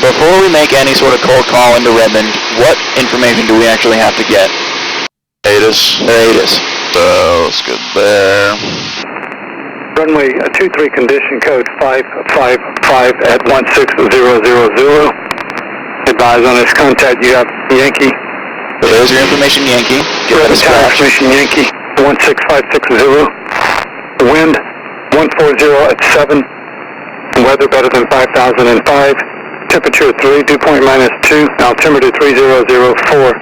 before we make any sort of cold call into Redmond, what information do we actually have to get? ATIS. ATIS. So let's go there. Runway 23 condition code 555 at 16000. Advise on this contact, you have Yankee. So there's your information, Yankee. Get that dispatch. Information, Yankee, 16560. Wind 140 at 7. Weather better than 5005. Temperature 3, dew point -2. Altimeter 3004.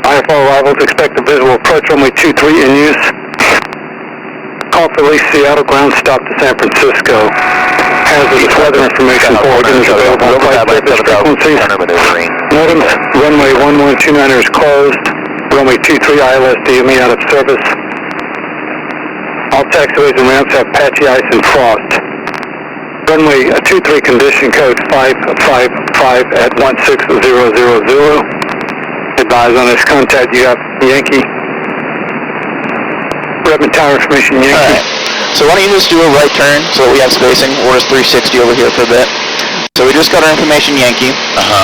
IFR arrivals, expect a visual approach, runway 23 in use. Call for release Seattle, ground stop to San Francisco. Hazardous weather information for Oregon is available on flight service frequencies. Modems, runway 1129 is closed. Runway 23 ILS DME out of service. All taxiways and ramps have patchy ice and frost. Runway 23 condition code 555 at 16000. Advise on this contact, you have Yankee. Redmond Tower information, Yankee. Alright, so why don't you just do a right turn so that we have spacing. We're just 360 over here for a bit. So we just got our information, Yankee.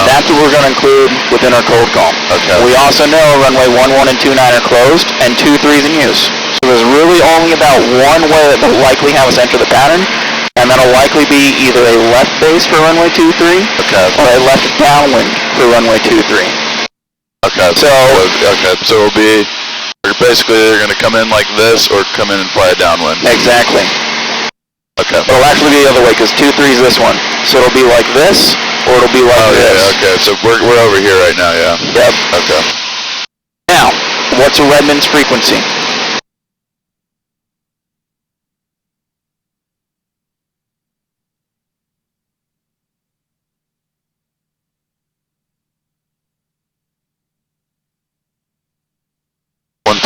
That's what we're going to include within our cold call. Okay. We also know runway 11 and 29 are closed and 23 is in use. So there's really only about one way that will likely have us enter the pattern, and that'll likely be either a left base for runway 23 or a left downwind for runway 23. Okay. So it'll be basically they're going to come in like this or come in and fly a downwind. Exactly. Okay. But it'll actually be the other way because 23 is this one. So it'll be like this or it'll be like this. Yeah, okay. So we're over here right now, yeah. Yep. Okay. Now, what's a Redmond's frequency?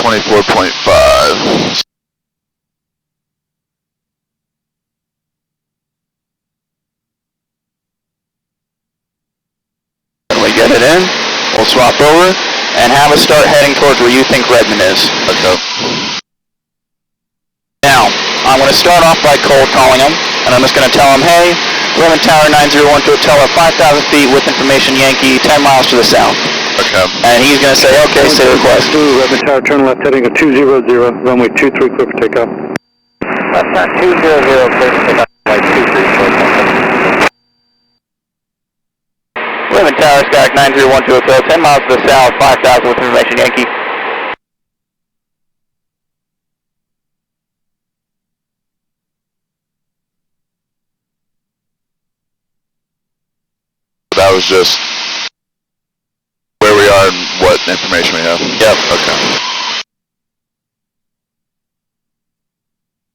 .5. When we get it in, we'll swap over and have us start heading towards where you think Redmond is. Okay. Now, I'm going to start off by cold calling him, and I'm just going to tell him, hey, Redmond Tower 901 to a tower 5,000 feet with information Yankee 10 miles to the south. Okay. And he's going to say, okay, say request. Redmond Tower, turn left heading at 200, runway 23, clear for takeoff. That's not 200, clear for takeoff, like 23, Redmond Tower, static 901 to a tower 10 miles to the south, 5,000 with information Yankee. That was just where we are and what information we have. Yep. Okay.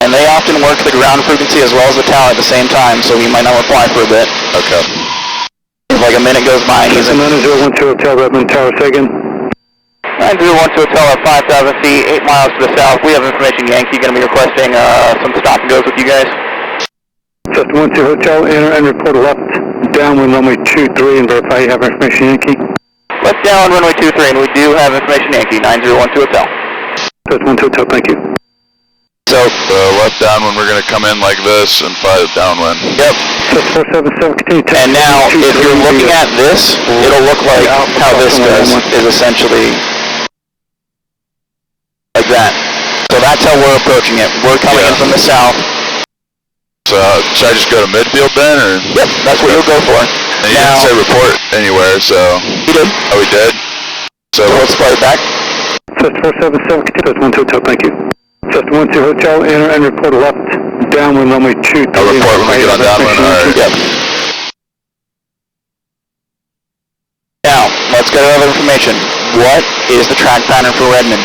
And they often work the ground frequency as well as the tower at the same time, so he might not reply for a bit. Okay. If like a minute goes by and he's in 9012 Hotel, Redmond Tower, say again. 901 to a tower 5,000 feet, 8 miles to the south. We have information Yankee going to be requesting some stop and goes with you guys. Just 12 Hotel, enter and report left downwind runway 23 and verify you have information Yankee. Left down runway 23 and we do have information Yankee 901 to hotel. Just 12 Hotel, thank you. So left downwind, we're going to come in like this and fly the downwind. Yep. Just 477, continue to And now if you're looking at this, it'll look like how this does is essentially like that. So that's how we're approaching it. We're coming in from the south. So should I just go to midfield then, or? Yep, that's what you'll go for. And you didn't say report anywhere, so. You did. Oh, we did? So let's play it back. Just 477, continue to 12 Hotel, thank you. Just 12 Hotel, enter and report left downwind runway 23. I'll report when we get on downwind, alright. Yep. Now, let's get other information. What is the track pattern for Redmond?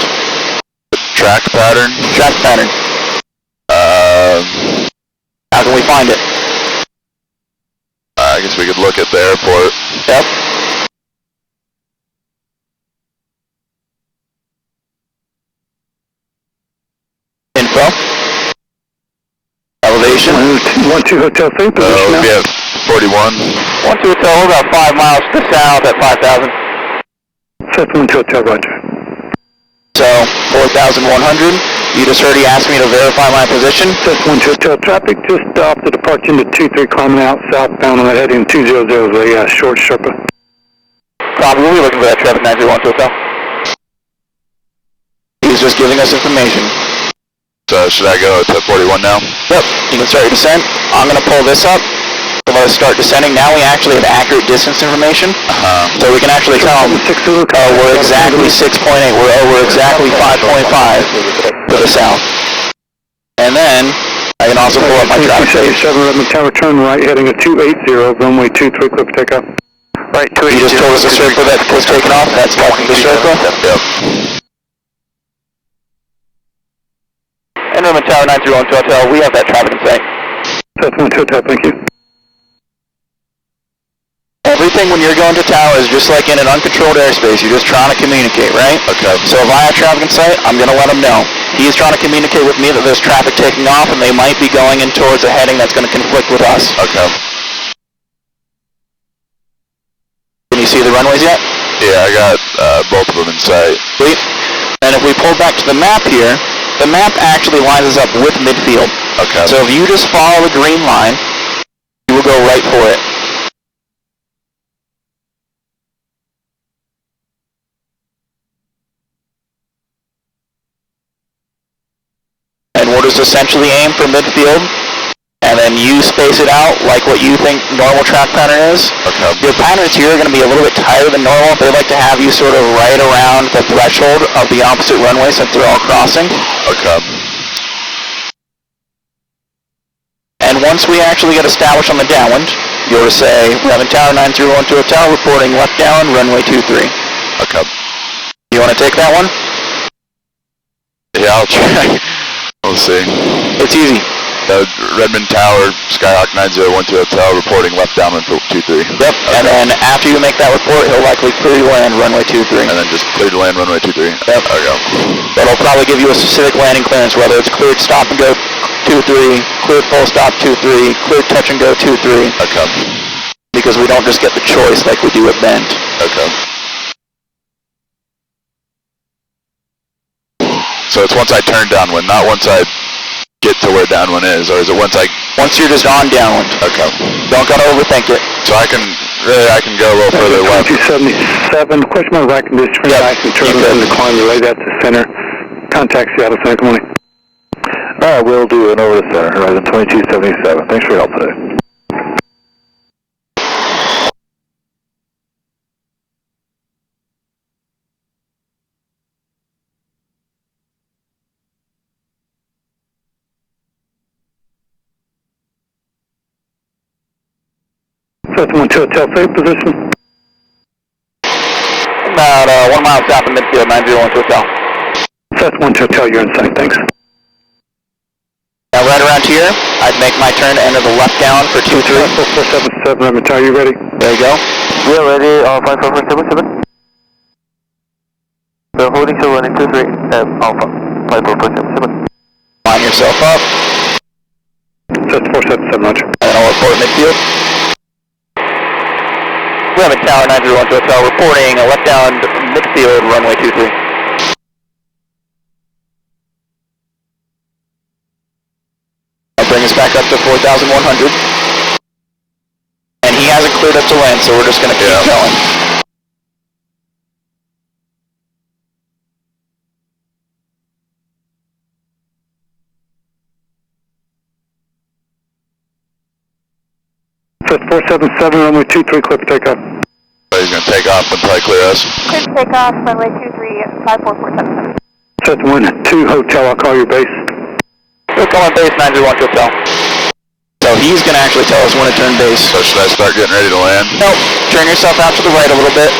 The track pattern? Track pattern. How can we find it? I guess we could look at the airport. Yep. Info. Elevation. 12 Hotel, same position now. We have 41. 12 Hotel, we're about 5 miles to the south at 5,000. Just 12 Hotel, roger. So, 4,100. You just heard he asked me to verify my position. That's 1 Hotel traffic, just off the departure into 23, climbing out southbound on that heading 200 is a short Sherpa. Probably looking for that traffic 931 Hotel. He's just giving us information. So should I go to 41 now? Yep, you can start your descent. I'm going to pull this up. So let us start descending. Now we actually have accurate distance information. So we can actually tell them, we're exactly 6.8. We're exactly 5.5 to the south. And then I can also pull up my traffic page. 77 Redmond Tower, turn right, heading at 280, runway 23, clear for takeoff. Right, you just told us the circle that was taken off. That's talking the circle. Yep. And Redmond Tower 931 Hotel, we have that traffic in sight. That's 1 Hotel, thank you. Everything when you're going to tower is just like in an uncontrolled airspace. You're just trying to communicate, right? Okay. So if I have traffic in sight, I'm going to let him know. He's trying to communicate with me that there's traffic taking off and they might be going in towards a heading that's going to conflict with us. Okay. Can you see the runways yet? Yeah, I got both of them in sight. Sweet. And if we pull back to the map here, the map actually lines us up with midfield. Okay. So if you just follow the green line, you will go right for it. And we'll just essentially aim for midfield, and then you space it out like what you think normal track pattern is. Okay. Your patterns here are going to be a little bit tighter than normal. They like to have you sort of right around the threshold of the opposite runway since they're all crossing. Okay. And once we actually get established on the downwind, you'll just say, Redmond Tower 931 to Hotel, reporting left down, runway 23. Okay. You want to take that one? Yeah, I'll try. We'll see. It's easy. Redmond Tower, Skyhawk 901 to Hotel, reporting left downwind for 23. Yep, okay. And then after you make that report, he'll likely clear you land runway 23. And then just clear to land runway 23. Yep. Okay. That'll probably give you a specific landing clearance, whether it's cleared stop and go 23, cleared full stop 23, cleared touch and go 23. Okay. Because we don't just get the choice like we do at Bend. Okay. So it's once I turn downwind, not once I get to where downwind is, or is it once you're just on downwind? Okay. Don't gotta overthink it. So I can go a little further left. 277, question mark right condition, Yep. nice and turn and decline, relay that to center. Contact Seattle Center, good morning. Alright, we'll do an over to center, Horizon 2277. Thanks for your help today. That's 1 Hotel, safe position. About 1 mile south of midfield, 901 to Hotel. That's 1 Hotel, you're in sight, thanks. Now right around here, I'd make my turn to enter the left down for 23. 477, Redmond Tower, you ready? There you go. We're ready, 54477. We're holding still running 23, Alpha, 54477. Line yourself up, That's 477, roger. and then I'll report midfield. Redmond Tower 901 to Hotel, reporting a left down midfield, runway 23. I'll bring us back up to 4,100. And he hasn't cleared up to land, so we're just going to keep going. That's 477, runway 23, clear for takeoff. So he's going to take off and probably clear us. Clear to take off, runway 23, 54477. That's 1 2 Hotel, I'll call your base. We'll call on base 901 to Hotel. So he's going to actually tell us when to turn base. So should I start getting ready to land? Nope, turn yourself out to the right a little bit.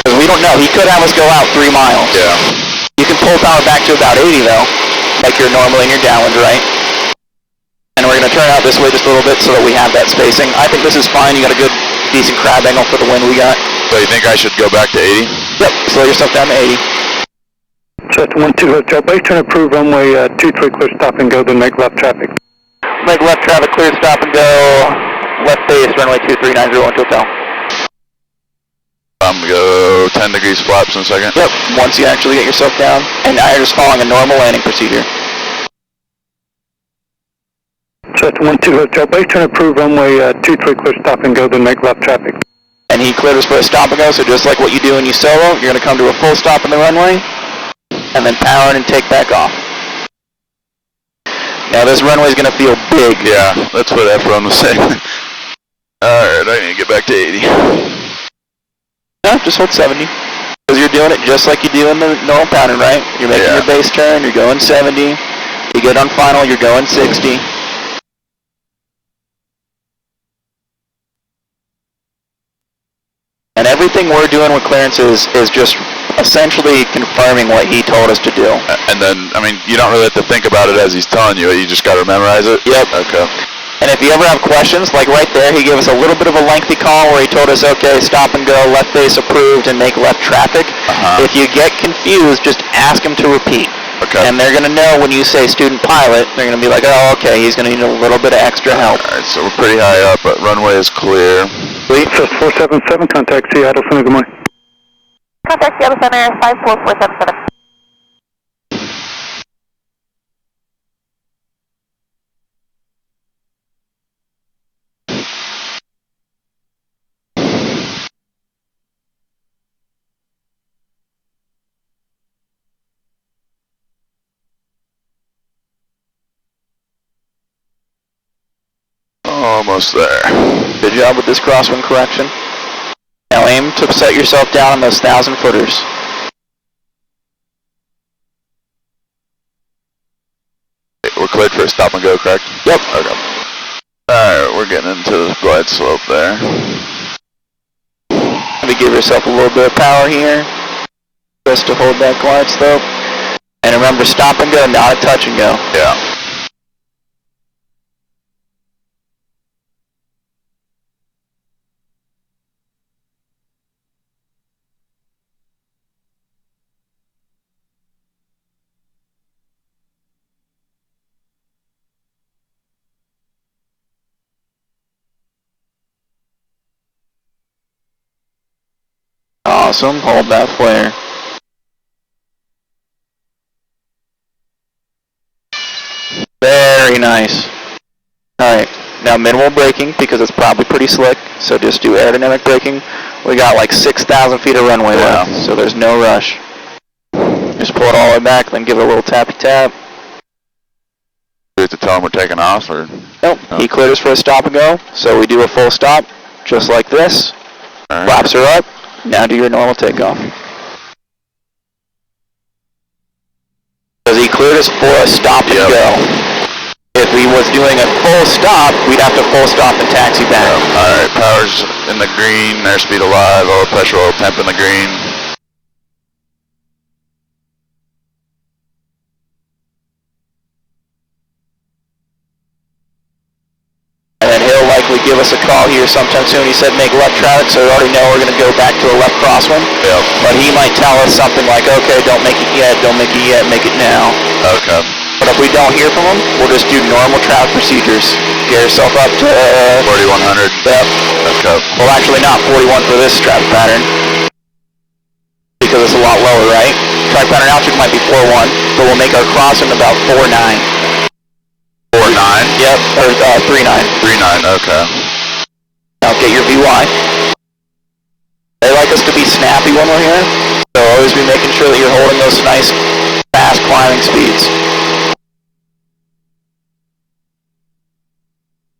Because we don't know, he could have us go out 3 miles. Yeah. You can pull power back to about 80 though, like you're normally in your downwind, right? And we're going to turn out this way just a little bit so that we have that spacing. I think this is fine. You got a good, decent crab angle for the wind we got. So you think I should go back to 80? Yep, slow yourself down to 80. So that's 1 2 Hotel, base turn approved, runway 23, clear stop and go, then make left traffic. Make left traffic clear, stop and go. Left base, runway 23901 to Hotel. I'm going to go 10 degrees flaps in a second. Yep, once you actually get yourself down. And now you're just following a normal landing procedure. So that's 12 Hotel Base, turn approved runway 23, clear stop and go, then make left traffic. And he cleared us for a stop and go, so just like what you do when you solo, you're going to come to a full stop on the runway, and then power in and take back off. Now this runway is going to feel big. Yeah, that's what Efron was saying. Alright, I need to get back to 80. No, just hold 70. Because you're doing it just like you do in the normal pattern, right? You're making your base turn, you're going 70. You get on final, you're going 60. And everything we're doing with clearances is just essentially confirming what he told us to do. And then, I mean, you don't really have to think about it as he's telling you. You just got to memorize it? Yep. Okay. And if you ever have questions, like right there, he gave us a little bit of a lengthy call where he told us, okay, stop and go, left base approved, and make left traffic. If you get confused, just ask him to repeat. Okay. And they're going to know when you say student pilot, they're going to be like, oh, okay, he's going to need a little bit of extra help. Alright, so we're pretty high up, but runway is clear. Access 477, contact Seattle Center, good morning. Contact Seattle Center 54477. Almost there. Good job with this crosswind correction. Now aim to set yourself down on those 1,000 footers. We're cleared for a stop and go, correct? Yep. Okay. Alright, we're getting into the glide slope there. Maybe give yourself a little bit of power here, just to hold that glide slope. And remember, stop and go, not a touch and go. Yeah. Awesome, hold that flare. Very nice. Alright, now minimal braking because it's probably pretty slick, so just do aerodynamic braking. We got like 6,000 feet of runway left, so there's no rush. Just pull it all the way back, then give it a little tappy tap. Do we have to tell him we're taking off, or? Nope, he cleared us for a stop and go, so we do a full stop, just like this. Alright. Flaps are up, now do your normal takeoff. Because he cleared us for a stop and go. If we was doing a full stop, we'd have to full stop and taxi back. Alright, power's in the green, airspeed alive, oil pressure, oil temp in the green. And then he'll likely give us a call here sometime soon. He said make left traffic, so we already know we're going to go back to a left crosswind. Yep. But he might tell us something like, okay, don't make it yet, don't make it yet, make it now. Okay. But if we don't hear from him, we'll just do normal traffic procedures. Get yourself up to 4100. Yep. Okay. Well, actually not 41 for this traffic pattern, because it's a lot lower, right? Traffic pattern altitude might be 41, but we'll make our crossing about 49. 49? Yep, or 39. 39, okay. Now get your VY. They like us to be snappy when we're here, so always be making sure that you're holding those nice, fast climbing speeds.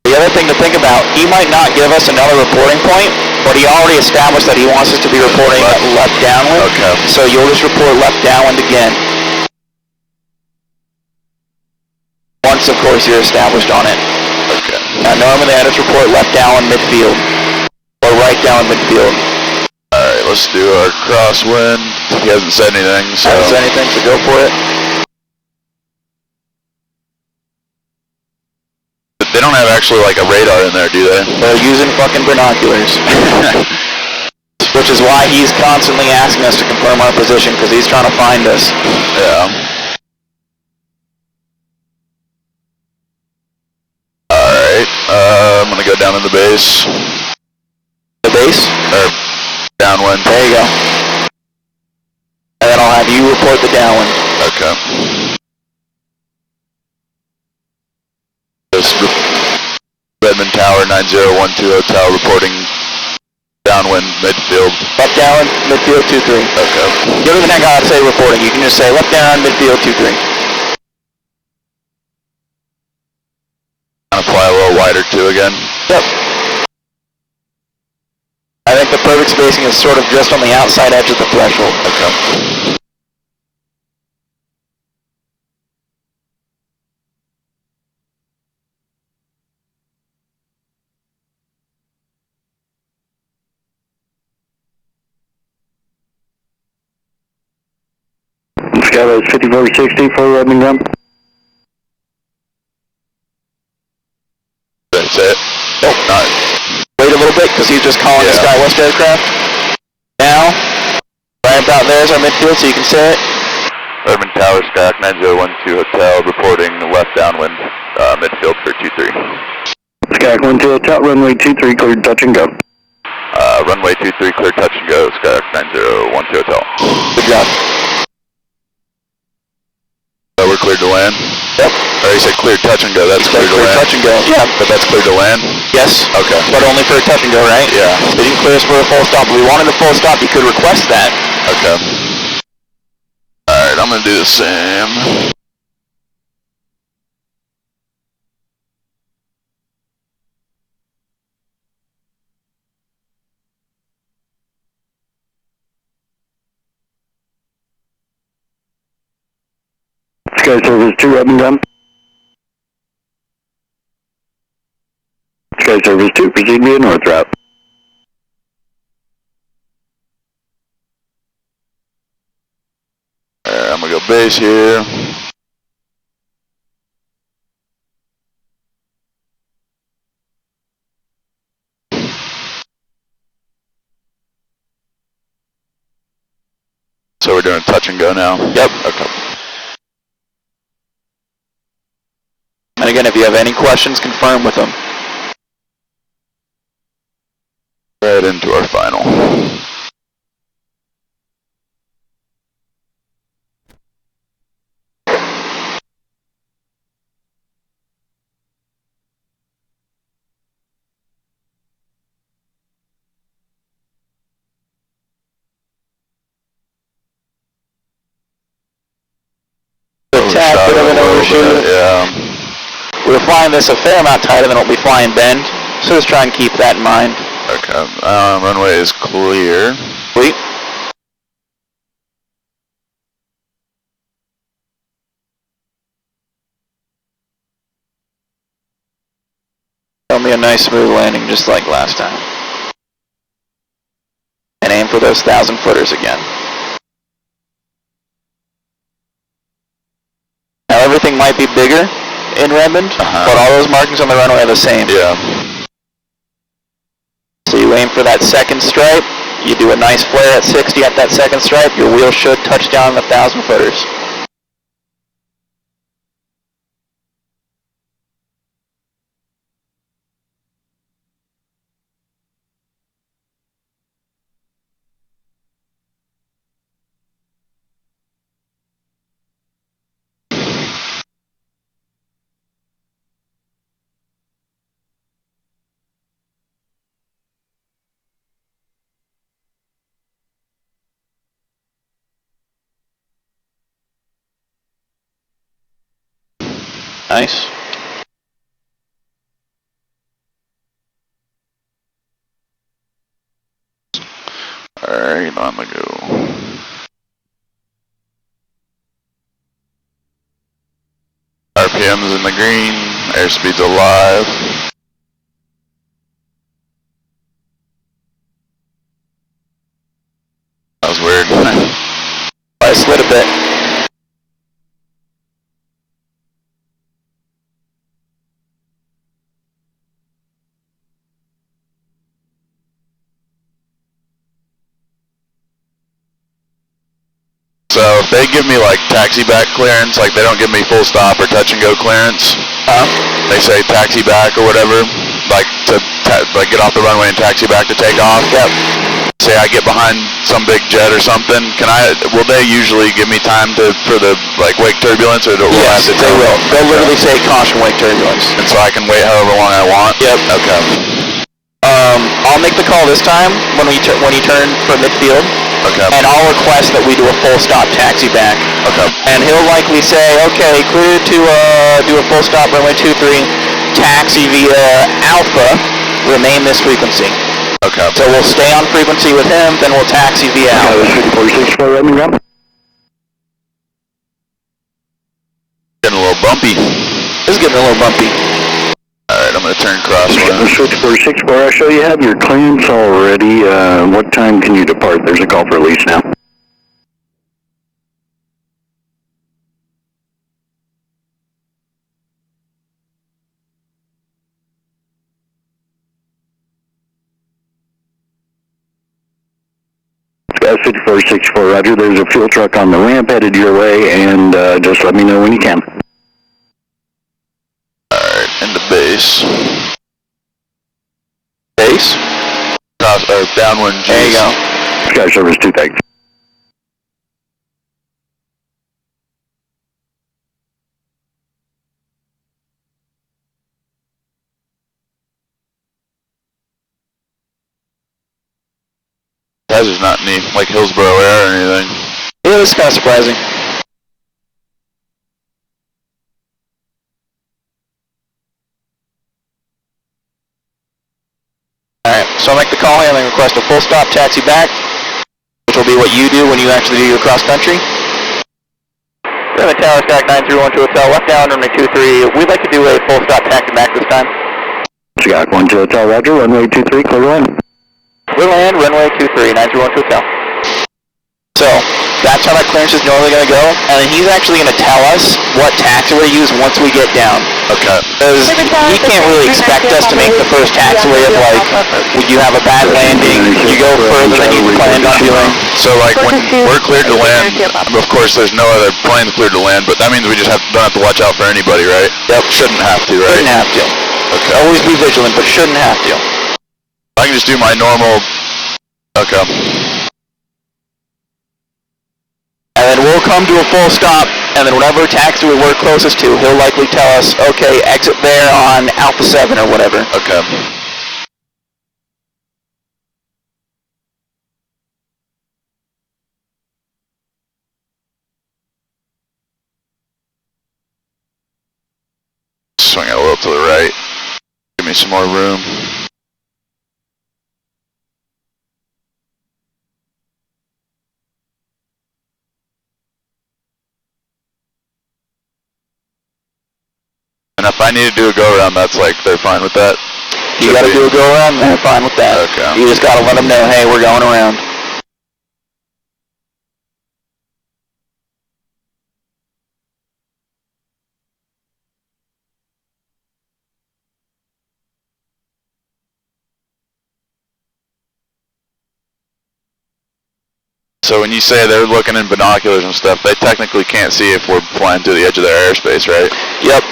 The other thing to think about, he might not give us another reporting point, but he already established that he wants us to be reporting left downwind. Okay. So you'll just report left downwind again. Once, of course, you're established on it. Okay. Now normally I just report left downwind midfield, or right downwind midfield. Alright, let's do our crosswind. He hasn't said anything, so... Haven't said anything, so go for it. They don't have actually like a radar in there, do they? They're using fucking binoculars. Which is why he's constantly asking us to confirm our position, because he's trying to find us. Yeah. Alright, I'm gonna go down to the base. The base? Or downwind. There you go. And then I'll have you report the downwind. Okay. Just Tower 9012 Hotel reporting downwind midfield. Left down, midfield 23. Okay. You don't even have to say reporting. You can just say left down, midfield 23. Kind of fly a little wider too again. Yep. I think the perfect spacing is sort of just on the outside edge of the threshold. Okay. Skylight 5460 for Birmingham. That's it. Nope. Not. Wait a little bit, because he's just calling the SkyWest aircraft. Now, right about there is our midfield, so you can say it. Urban Tower, Skyhawk 9012 Hotel, reporting left downwind, midfield for 23. Skyhawk 12 Hotel, runway 23, cleared touch and go. Runway 23, clear touch and go, Skyhawk 9012 Hotel. Good job. So we're cleared to land? Yep. Or you said clear touch and go, that's clear to Clear land? touch and go. Yeah. But that's clear to land? Yes. Okay. But only for a touch and go, right? Yeah. They didn't clear us for a full stop. If we wanted a full stop, you could request that. Okay. Alright, I'm gonna do the same. Sky Service 2, up and down. Sky Service 2, proceed via north route. Alright, I'm gonna go base here. So we're doing touch and go now? Yep. Okay. And again, if you have any questions, confirm with them. Right into our final. Tad, bit of an overshoot. Yeah. We were flying this a fair amount tighter than what we fly in Bend, so just try and keep that in mind. Okay. Runway is clear. Sweet. Tell me a nice smooth landing just like last time. And aim for those 1,000 footers again. Now everything might be bigger in Redmond, but all those markings on the runway are the same. Yeah. So you aim for that second stripe, you do a nice flare at 60 at that second stripe, your wheel should touch down the 1,000 footers. Nice. Alright, on the go. RPM's in the green, airspeed's alive. That was weird. I slid a bit. So if they give me like taxi back clearance, like they don't give me full stop or touch and go clearance, they say taxi back or whatever, like to like get off the runway and taxi back to take off. Yep. say I get behind some big jet or something, will they usually give me time for the, like, wake turbulence, or will I have Yes, to they tell will. them? They'll literally say caution wake turbulence. And so I can wait however long I want? Yep. Okay. I'll make the call this time when you turn for midfield. Okay. And I'll request that we do a full stop taxi back. Okay. And he'll likely say, okay, clear to do a full stop runway 23, taxi via Alpha, remain this frequency. Okay. So we'll stay on frequency with him, then we'll taxi via Alpha. 5464, running ground. Getting a little bumpy. This is getting a little bumpy. Alright, I'm going to turn crosswind. Switch 464, I show you have your clearance already. What time can you depart? There's a call for release now. Sky 5464, roger. There's a fuel truck on the ramp headed your way, and just let me know when you can. Alright, into base. Base? Downwind G's. There you go. Sky Service 2, thanks. There's not any, like, Hillsborough air or anything. Yeah, this is kind of surprising. Alright, so I'll make the call and then request a full stop taxi back, which will be what you do when you actually do your cross country. We're in the Tower Stack 931 to Hotel, left down runway 23. We'd like to do a full stop taxi back this time. Sky 1 to Hotel, roger. Runway 23, clear line. Clear land, runway 23, 931 to Hotel. So, that's how that clearance is normally going to go, and then he's actually going to tell us what taxiway to use once we get down. Okay. Because he can't really expect us to make the first taxiway of, like, would you have a bad landing, you go further than you planned on doing. So, like, when we're cleared to land, of course there's no other plane cleared to land, but that means we just don't have to watch out for anybody, right? Yep. Shouldn't have to, right? Shouldn't have to. Okay. Always be vigilant, but shouldn't have to. I can just do my normal... Okay. And then we'll come to a full stop, and then whatever taxiway we're closest to, he'll likely tell us, okay, exit there on Alpha 7 or whatever. Okay. Swing it a little to the right. Give me some more room. And if I need to do a go-around, that's like, they're fine with that? You gotta do a go around, they're fine with that. Okay. You just gotta let them know, hey, we're going around. So when you say they're looking in binoculars and stuff, they technically can't see if we're flying to the edge of their airspace, right? Yep.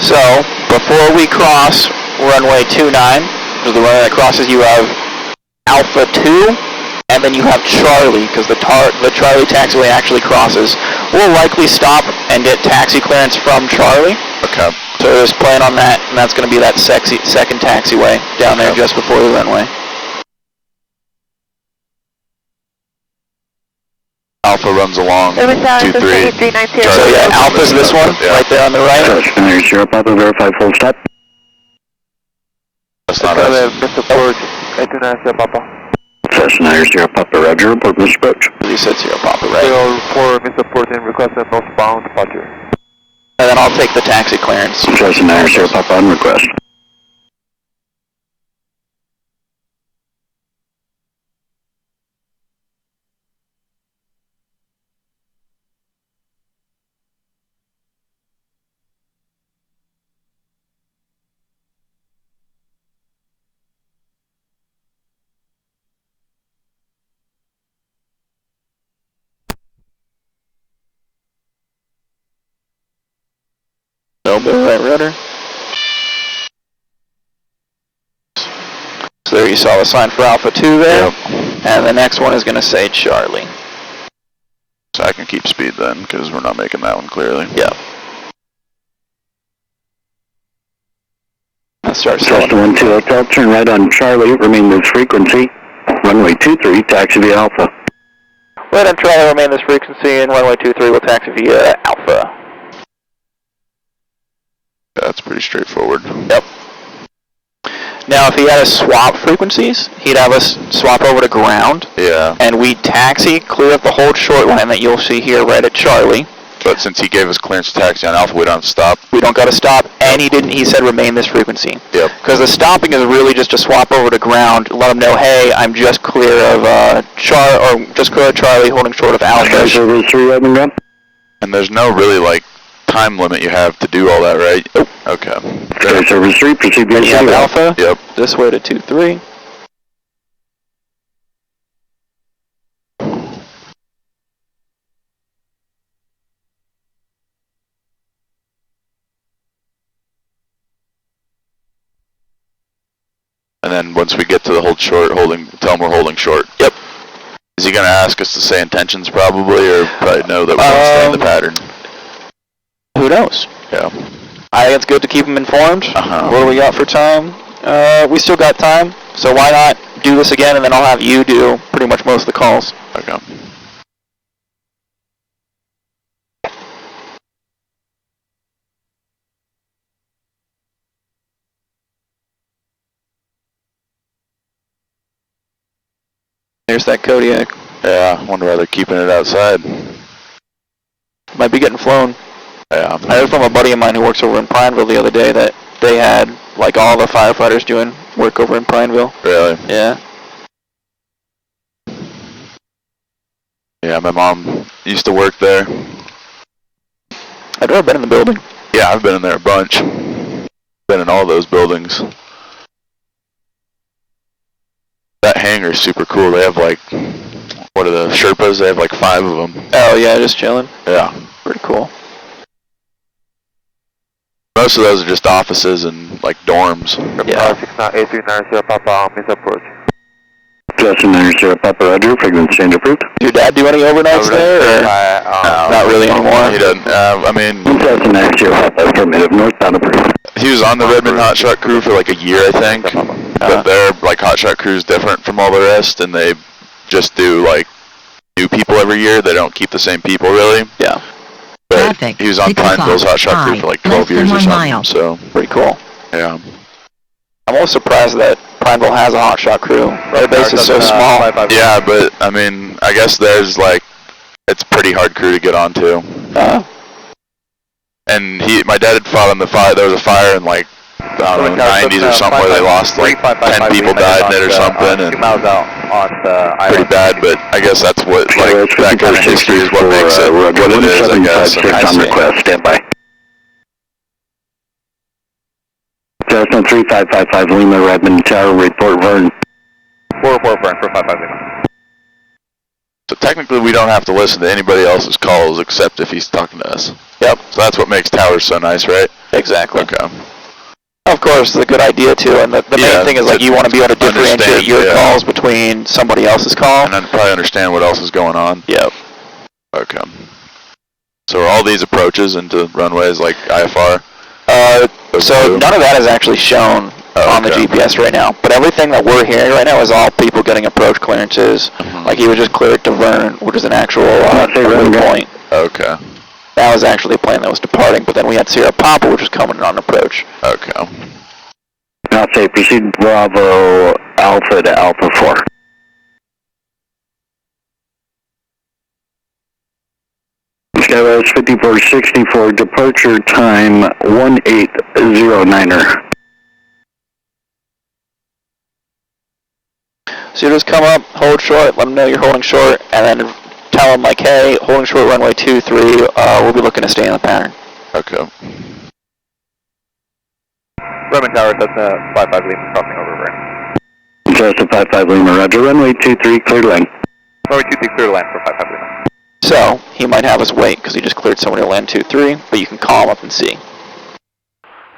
So, before we cross runway 29, which is the runway that crosses, you have Alpha 2, and then you have Charlie, because the Charlie taxiway actually crosses. We'll likely stop and get taxi clearance from Charlie. Okay. So just plan on that, and that's going to be that second taxiway down there just before the runway. Alpha runs along. 2-3. So yeah, Alpha's this one, right there on the right. There's Sierra Papa, verify full stop. That's not us. Mr. Port, 829 Sierra Papa. Cessna Sierra Papa, roger. Report Mr. Approach. You said Sierra Papa, right? 04 Mr. Port and request a northbound departure. And then I'll take the taxi clearance. Cessna Sierra Papa on request. little bit of right rudder. So there you saw the sign for Alpha 2 there. Yep. And the next one is going to say Charlie. So I can keep speed then, because we're not making that one clearly. Yep. Let's start slowing. Delta 128 Hotel, turn right on Charlie, remain this frequency. Runway 23, taxi via Alpha. Right on Charlie, remain this frequency, and runway 23 will taxi via Alpha. That's pretty straightforward. Yep. Now, if he had us swap frequencies, he'd have us swap over to ground, Yeah. and we'd taxi, clear up the whole short line that you'll see here right at Charlie. But since he gave us clearance to taxi on Alpha, we don't have to stop. We don't got to stop, and he said remain this frequency. Yep. Because the stopping is really just to swap over to ground, let him know, hey, I'm just clear of Charlie, holding short of Alpha. Service 3, Redmond Gun. And there's no really, like, time limit you have to do all that, right? Nope. Okay. Service 3, proceed via And you have Alpha, Yep. this way to 2-3. And then once we get to the hold short, tell him we're holding short. Yep. Is he going to ask us to say intentions probably, or probably know that we want to stay in the pattern? Who knows? Yeah. I think it's good to keep them informed. Uh-huh. What do we got for time? We still got time, so why not do this again, and then I'll have you do pretty much most of the calls. Okay. There's that Kodiak. Yeah, I wonder why they're keeping it outside. Might be getting flown. Yeah. I heard from a buddy of mine who works over in Prineville the other day that they had, like, all the firefighters doing work over in Prineville. Really? Yeah. Yeah, my mom used to work there. I've never been in the building. Yeah, I've been in there a bunch. Been in all those buildings. That hangar's super cool. They have like, what are the Sherpas? They have like 5 of them. Oh, yeah, just chilling. Yeah. Pretty cool. Most of those are just offices and like dorms. Yeah. 698390 Papa, miss approach. Justin 90 Papa Roger, frequency change approved. Did your dad do any overnights there, or not really anymore? He doesn't. I mean, Justin 90 Papa, affirmative, northbound approved. he was on the Redmond Hotshot crew for like a year, I think. But their like hotshot crew is different from all the rest, and they just do like new people every year. They don't keep the same people really. Yeah. But Traffic, he was on 6 Pineville's o'clock, hotshot crew for like 12 less than years or 1 something. mile. So Pretty cool. yeah. I'm almost surprised that Prineville has a hotshot crew. Their base is so small. Yeah, but I mean, I guess there's like, it's pretty hard crew to get onto. And my dad had fought on the fire. There was a fire in like, I don't know, 90s or something where they lost like 10 people died in it or something, and 2 miles out on the pretty bad. But I guess that's what like that kind of history is what makes it what it is. I guess. On request, stand by. Justin 3555 Lima, Redmond Tower, report Vern. 44 Vern for 55 Lima. So technically, we don't have to listen to anybody else's calls except if he's talking to us. Yep. So that's what makes towers so nice, right? Exactly. Okay. Of course, it's a good idea too, and the main thing is like you want to be able to differentiate your calls between somebody else's call. And then probably understand what else is going on. Yep. Okay. So are all these approaches into runways like IFR? So none of that is actually shown on the GPS right now, but everything that we're hearing right now is all people getting approach clearances. Like he was just cleared to Vern, which is an actual point. Okay. That was actually a plane that was departing, but then we had Sierra Papa, which was coming in on approach. Okay. Now say proceed Bravo Alpha to Alpha 4. Skywest 5464, departure time 1809er. So you just come up, hold short, let them know you're holding short, and then tell them like, hey, holding short runway 23, we'll be looking to stay in the pattern. Okay. Redmond Tower, Cessna 55 Lima, crossing over Vern. Cessna 55 Lima, roger, runway 23, clear lane. Runway 23, clear to land for 55 Lima. So he might have us wait because he just cleared somebody to land 23, but you can call him up and see.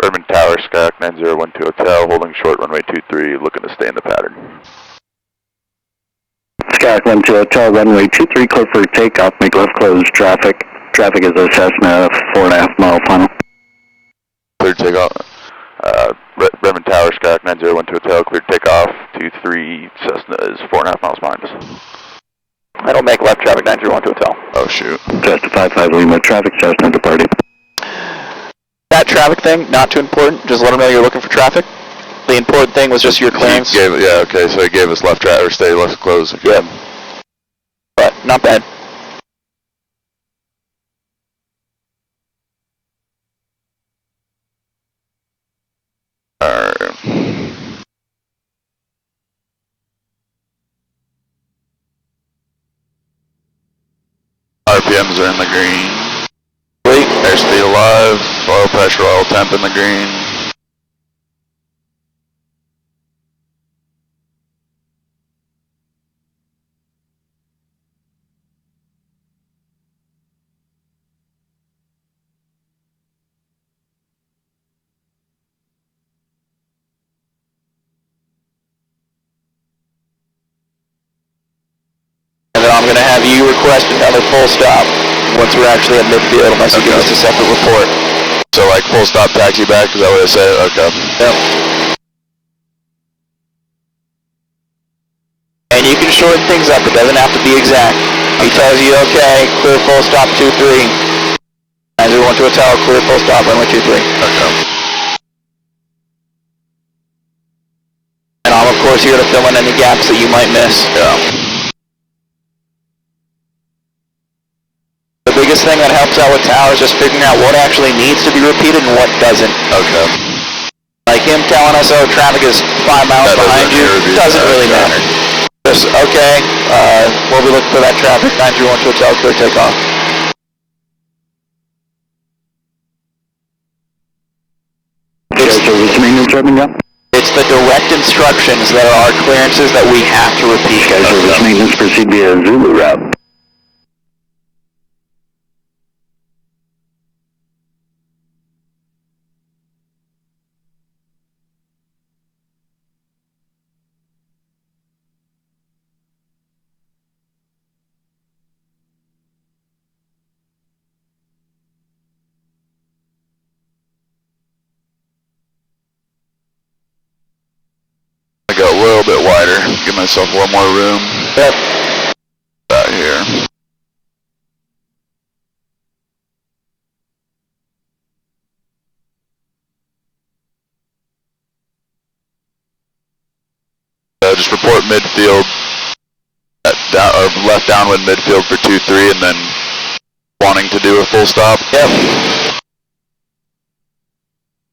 Urban Tower, Skyhawk 9012 Hotel, holding short runway 23, looking to stay in the pattern. Skyhawk 12 Hotel, runway 23, clear for takeoff, make left close, traffic. Traffic is a Cessna 4.5 mile final. Clear takeoff. Redmond Tower, Skyhawk 9012 Hotel, clear takeoff, 23, Cessna is 4.5 miles behind us. That'll make left traffic 901 to Hotel. Oh shoot. Cessna 55 Lima, traffic, Cessna departing. That traffic thing, not too important. Just let them know you're looking for traffic. The important thing was just your clearance. Yeah, okay, so he gave us left traffic, or stay left close. Okay. Yep. But, not bad. RPMs are in the green. Sweet. Airspeed alive. Oil pressure, oil temp in the green. And then I'm going to have you request another full stop once we're actually at midfield, unless you give us a separate report. So like full stop taxi back, is that what I said? Okay. Yep. And you can shorten things up, it doesn't have to be exact. He tells you, okay, clear full stop 23. 901 to Hotel, clear full stop runway 23. Okay. And I'm of course here to fill in any gaps that you might miss. Yeah. The biggest thing that helps out with Tower is just figuring out what actually needs to be repeated and what doesn't. Okay. Like him telling us, oh, traffic is 5 miles That behind you, doesn't really matter. Just, okay, we'll be looking for that traffic, 931 to Hotel, clear takeoff. Service maintenance, Redmond, It's the direct instructions that are our clearances that we have to repeat. Service maintenance, proceed via Zulu route. I go a little bit wider, give myself a little more room. Yep. About here. Just report midfield, at down, or left downwind midfield for 2-3, and then wanting to do a full stop. Yep.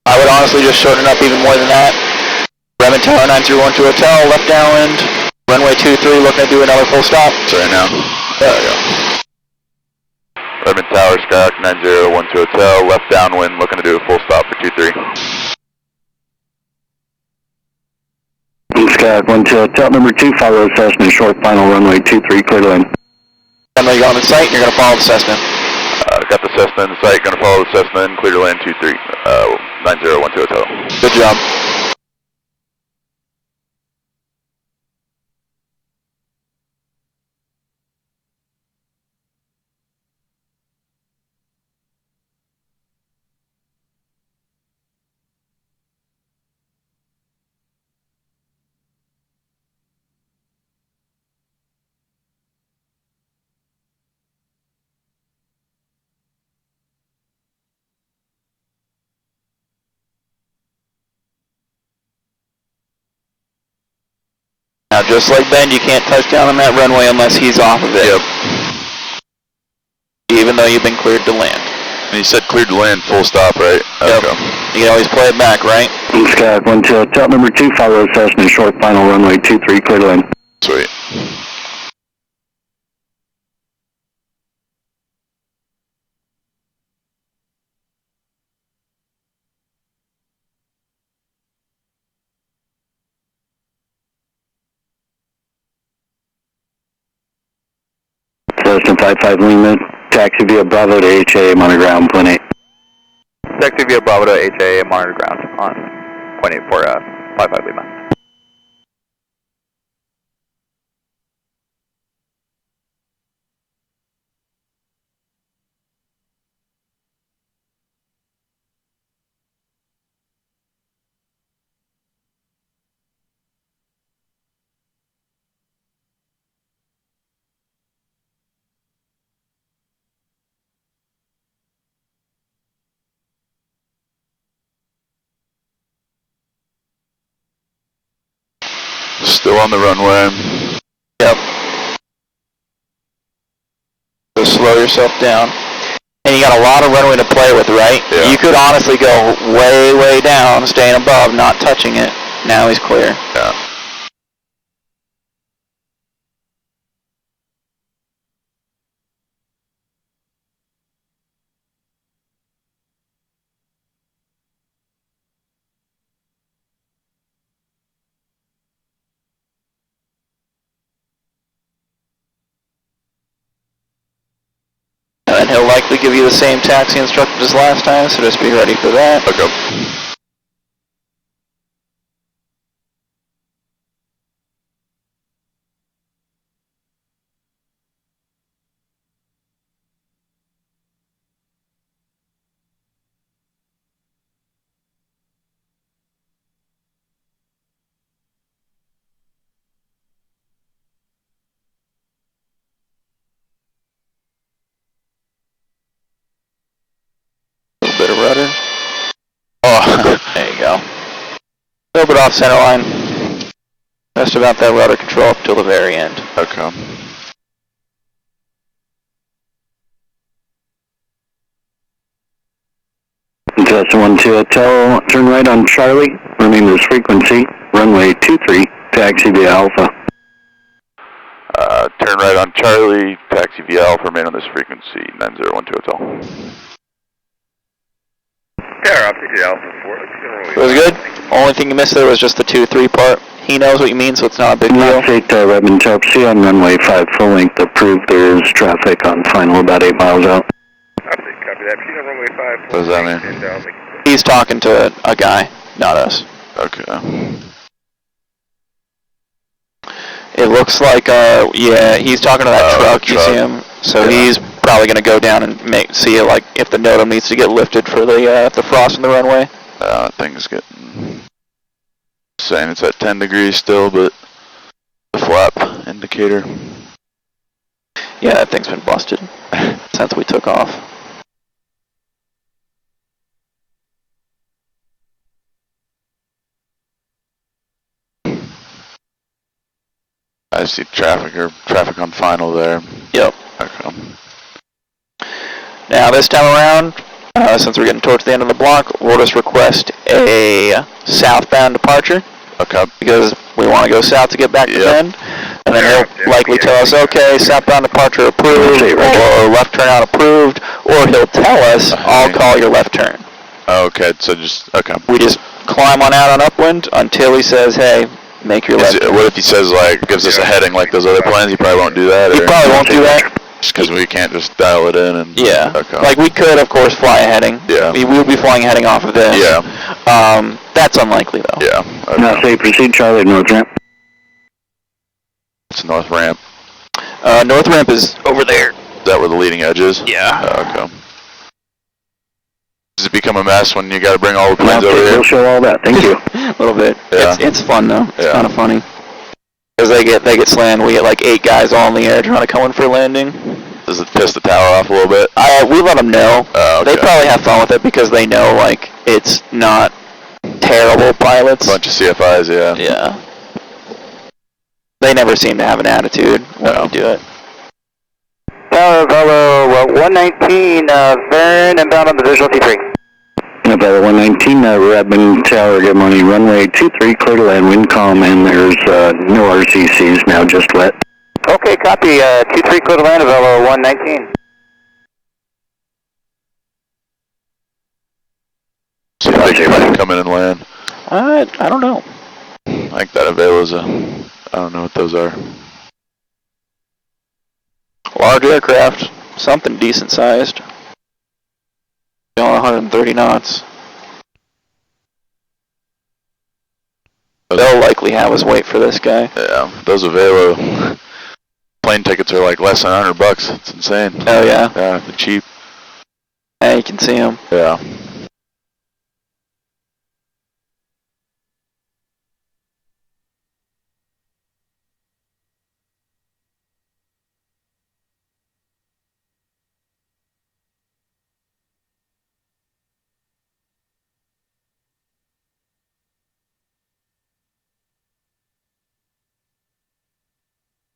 I would honestly just shorten it up even more than that. Redmond Tower 931 to Hotel, left downwind, runway 23, looking to do another full stop. So right now. There we go. Redmond Tower, Skyhawk 9012 Hotel, left downwind, looking to do a full stop for 2-3. Skyhawk 12 Hotel, number 2, follow Cessna, short final runway 23, clear to land. And then you're on the site, and you're going to follow the Cessna. Got the Cessna in sight, gonna follow the Cessna in, clear to land 2-3, 9012 Hotel. Good job. Now, just like Ben, you can't touch down on that runway unless he's off of it. Yep. Even though you've been cleared to land. And you said cleared to land, full stop, right? Yep. Okay. You can always play it back, right? Skyhawk 12 Hotel, number 2, follow Cessna, short final runway 23, clear to land. Sweet. Cessna 55 Lima, taxi via Bravo to HA, on the ground, plane 8. Taxi via Bravo to HA monitor ground on 0.84, 55 Lima. Still on the runway. Yep. So slow yourself down. And you got a lot of runway to play with, right? Yeah. You could honestly go way, way down, staying above, not touching it. Now he's clear. Yeah. And he'll likely give you the same taxi instructions as last time, so just be ready for that. Okay. A little bit of rudder. Oh, There you go. A little bit off center line. Just about that rudder control up till the very end. okay. Delta 12 Hotel, turn right on Charlie, remain this frequency, runway 23, taxi via Alpha. Turn right on Charlie, taxi via Alpha, remain on this frequency, 9012 Hotel. Yeah, optic Alpha 4. It was good. Only thing you missed there was just the 2-3 part. He knows what you mean, so it's not a big deal. Knox 8, Redmond Chelsea on runway 5, full length approved. There's traffic on final about 8 miles out. Copy that. Proceed on runway 5. What does that mean? He's talking to a guy, not us. Okay. It looks like, yeah, he's talking to that truck. You see him, so Yeah. he's probably gonna go down and see it, like if the NOTAM needs to get lifted for the frost in the runway. Thing's getting, saying it's at 10 degrees still, but the flap indicator. Yeah, that thing's been busted since we took off. I see traffic on final there. Yep. Okay. Now this time around, since we're getting towards the end of the block, we'll just request a southbound departure. Okay. Because we want to go south to get back to Bend. And then he'll likely tell us, okay, southbound departure approved, or left turn out approved, or he'll tell us, I'll call your left turn. Okay, so just, okay. We just climb on out on upwind until he says, hey, make your left turn. What if he says, like, gives us a heading like those other planes? He probably won't do that? He probably won't do that. Just because we can't just dial it in and... Yeah. Okay. Like, we could, of course, fly a heading. Yeah. We will be flying a heading off of this. Yeah. That's unlikely, though. Yeah. Knox 8, proceed Charlie, north ramp. It's north ramp. North ramp is over there. Is that where the leading edge is? Yeah. Okay. Does it become a mess when you got to bring all the planes Knox 8, over here? we'll show all that, thank you. A little bit. Yeah. It's fun, though. It's Yeah. kind of funny. Because they get slammed. We get like 8 guys all in the air trying to come in for a landing. Does it piss the tower off a little bit? We let them know. Oh, okay. They probably have fun with it because they know, like, it's not terrible pilots. Bunch of CFIs, yeah. Yeah. They never seem to have an attitude when we do it. Tower Velo 119, Vern, inbound on the visual T3. Nevada 119, Redmond Tower, good morning. Runway 23, clear to land, wind calm, and there's no RCCs, now just wet. Okay, copy. 23 clear to land, Velo 119. So you think they might come in and land? I don't know. I think that Avela's I don't know what those are. Large aircraft. Something decent sized. Going 130 knots. They'll likely have us wait for this guy. Yeah, those Avelo plane tickets are like less than $100. It's insane. Oh yeah? Yeah, they're cheap. Yeah, you can see him. Yeah.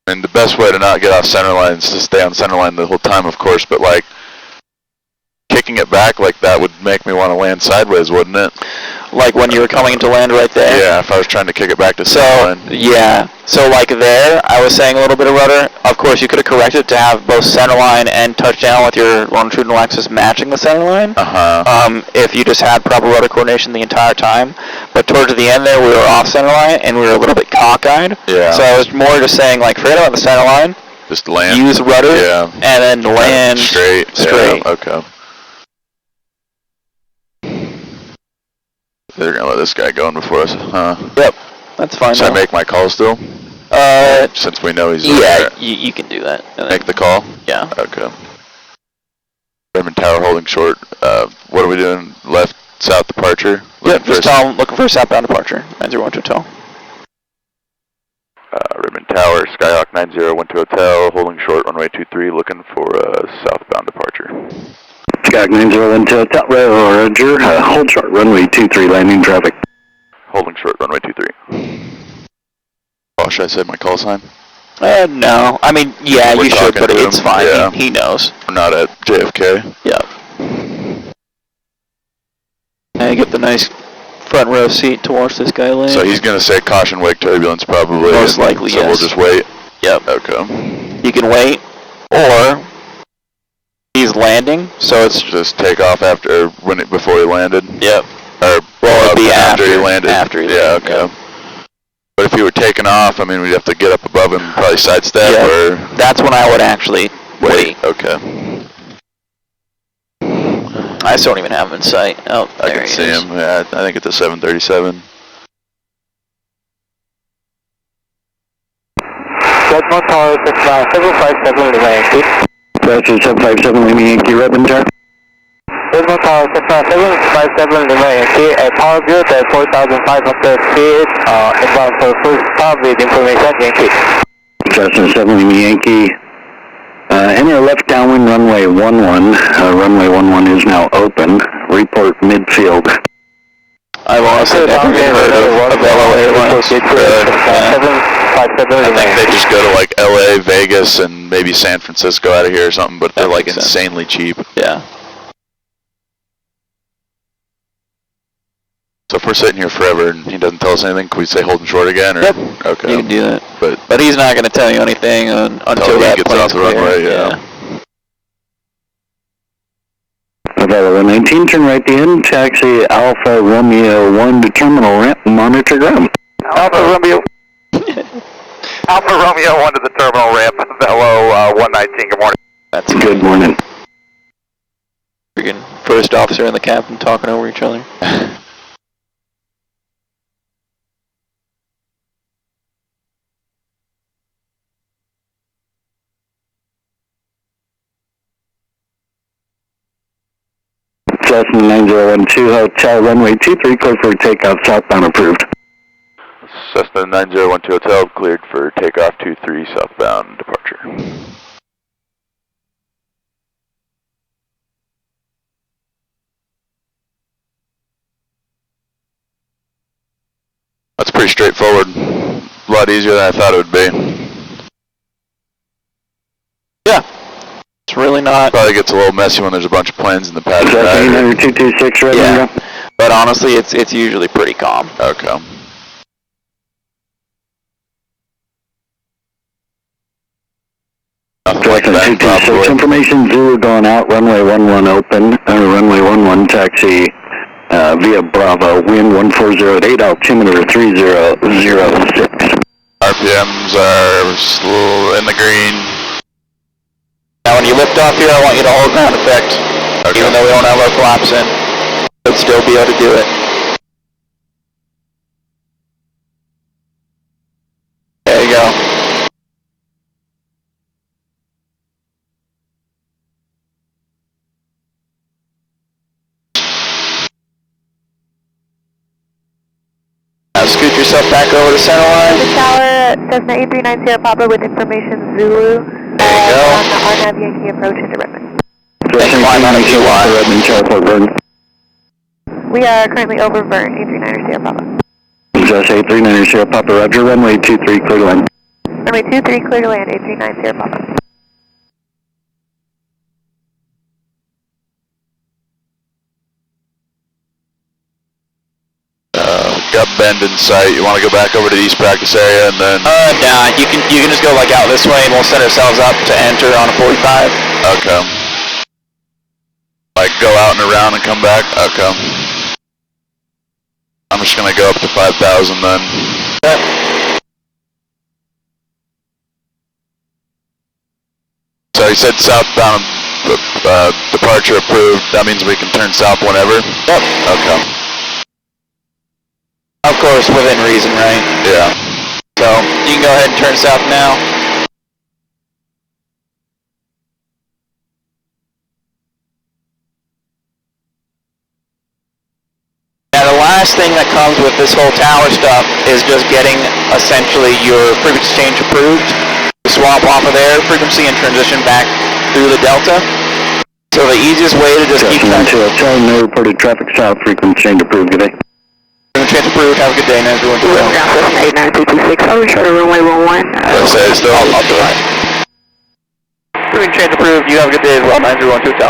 And the best way to not get off center line is to stay on center line the whole time, of course, but like kicking it back like that would make me want to land sideways, wouldn't it? Like when you were coming to land right there? Yeah, if I was trying to kick it back to center So, line. yeah. So like there, I was saying a little bit of rudder. Of course, you could have corrected to have both center line and touchdown with your longitudinal axis matching the center line. If you just had proper rudder coordination the entire time. But towards the end there, we were off center line and we were a little bit cockeyed. Yeah. So I was more just saying, like, forget about the center line. Just land. Use rudder. Yeah. And then land straight. Straight. Yeah, okay. They're gonna let this guy go in before us, huh? Yep. That's fine. Should I make my call still? Since we know he's over yeah, there. you can do that. And Make the call? Yeah. Okay. Raymond Tower holding short. What are we doing? Left, south departure? Yep, just tell him, looking for a southbound departure. 901 Hotel. Raymond Tower, Skyhawk 9012 Hotel, holding short, runway 23, looking for a southbound departure. Skyhawk 9012 Hotel, Roger. Hold short, runway 23, landing traffic. Holding short, runway 23. Oh, should I say my call sign? No. I mean, yeah, We're you should, talking but to it's him, fine. yeah. He knows. We're not at JFK. Yep. Now you get the nice front row seat to watch this guy land. So he's going to say caution wake turbulence probably. Most likely, so yes. we'll just wait? Yep. Okay. You can wait, or he's landing, so it's Just take off after, before he landed? Yep. Or Well, it'd be after he landed? After he yeah, landed, okay. But if he were taking off, I mean, we'd have to get up above him, probably sidestep, Yeah. or... That's when I would actually wait. Okay. I still don't even have him in sight. Oh, I there can he see is. him. Yeah, I think it's a 737. Redmond Tower 757 Lima Yankee. That's 757 Lima Yankee, Redmond Tower. Redmond Tower 757 Lima Yankee, a power build at 4,500 feet, inbound for first stop with information Yankee. Cessna 7 Lima Yankee. Enter left downwind runway 11. Runway 11 is now open. Report midfield. I've honestly never even heard of LA Airlines. I think they just go to like LA, Vegas, and maybe San Francisco out of here or something, but they're That like makes sense. insanely cheap. Yeah. So if we're sitting here forever and he doesn't tell us anything, can we say holding short again? Or? Yep. Okay. You can do that. But he's not going to tell you anything until he that gets plane's off the clear. runway, yeah. Available 19, turn right to end. Taxi Alpha Romeo 1 to terminal ramp. Monitor ground. Alpha Romeo 1 to the terminal ramp. Hello, 119, good morning. That's Good morning. freaking first officer and the captain talking over each other. Cessna 9012 Hotel, runway 23, clear for takeoff, southbound approved. Cessna 9012 Hotel cleared for takeoff 23 southbound departure. That's pretty straightforward. A lot easier than I thought it would be. Yeah. It's really not. Probably gets a little messy when there's a bunch of planes in the pad. Cessna 226, Redmond Yeah. ground. But honestly, it's usually pretty calm. Okay. Nothing like Cessna that, 226, probably. information 0 going out, runway 11 open, runway 11 taxi via Bravo, wind 1408, altimeter 3006. RPMs are slow in the green. Now when you lift off here, I want you to hold ground effect. Okay. Even though we don't have our flaps in, we'd still be able to do it. There you go. Now scoot yourself back over to center line. The tower, Cessna 8390 Papa with information Zulu. There you go. On the RNAV Yankee approach into Redmond. Climb on a UI. Redmond, Charles Vern. We are currently over Vern, 8390 Sierra Papa. Just 839 Sierra Papa, Roger, runway 23, clear to land. Runway 23, clear to land, 839 Sierra Papa. Got bend in sight. You want to go back over to the east practice area and then... Nah, you can just go like out this way and we'll set ourselves up to enter on a 45. Okay. Like go out and around and come back? Okay. I'm just gonna go up to 5,000 then. Yep. So you said southbound departure approved. That means we can turn south whenever? Yep. Okay. Of course, within reason, right? Yeah. So, you can go ahead and turn south now. Now, the last thing that comes with this whole tower stuff is just getting, essentially, your frequency change approved. Swap off of their frequency and transition back through the Delta. So the easiest way to just keep that... No reported traffic south, frequency change approved, good day. Frequency approved, have a good day, and everyone to well. Cessna 8926, I'll return to runway 11. Let's say it's still... I'll do it. Frequency change approved, you have a good day as well, 931 Hotel.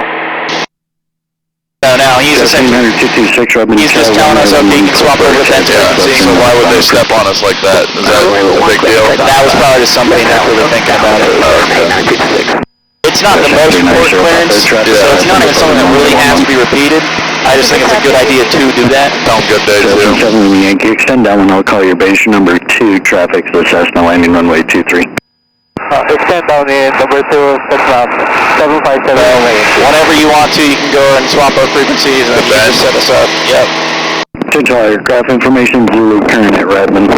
So now he's essentially... 226, Redmond, He's just telling us that he can swap over with that Yeah, frequency. so why would they step on us like that? Is that a big deal? That was probably just somebody not really thinking about it. It's not the most important clearance, so it's not even something that really has to be repeated. I just think it's a good idea to do that. Sounds good day too. 7 Yankee, extend down and I'll call your base number 2 traffic to the Cessna landing runway 23. Extend down in number 2, Cessna 757 Whenever you want to, you can go and swap our frequencies and just set us up. Yep. To all aircraft information, Zulu current at Redmond.